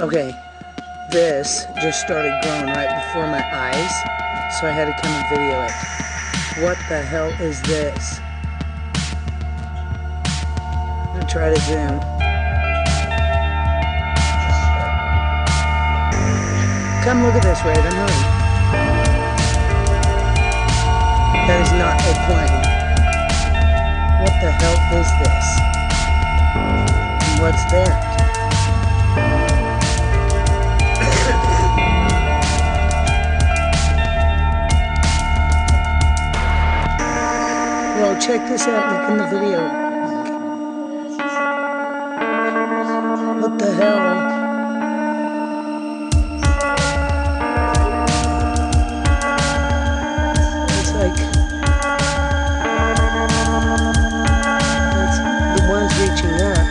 Okay, this just started growing right before my eyes, so I had to come and video it. What the hell is this? I'm gonna try to zoom. Come look at this, Raven, hurry. That is not a plane. What the hell is this? And what's that? Well, check this out, look in the video. What the hell? It's like... the one's reaching up.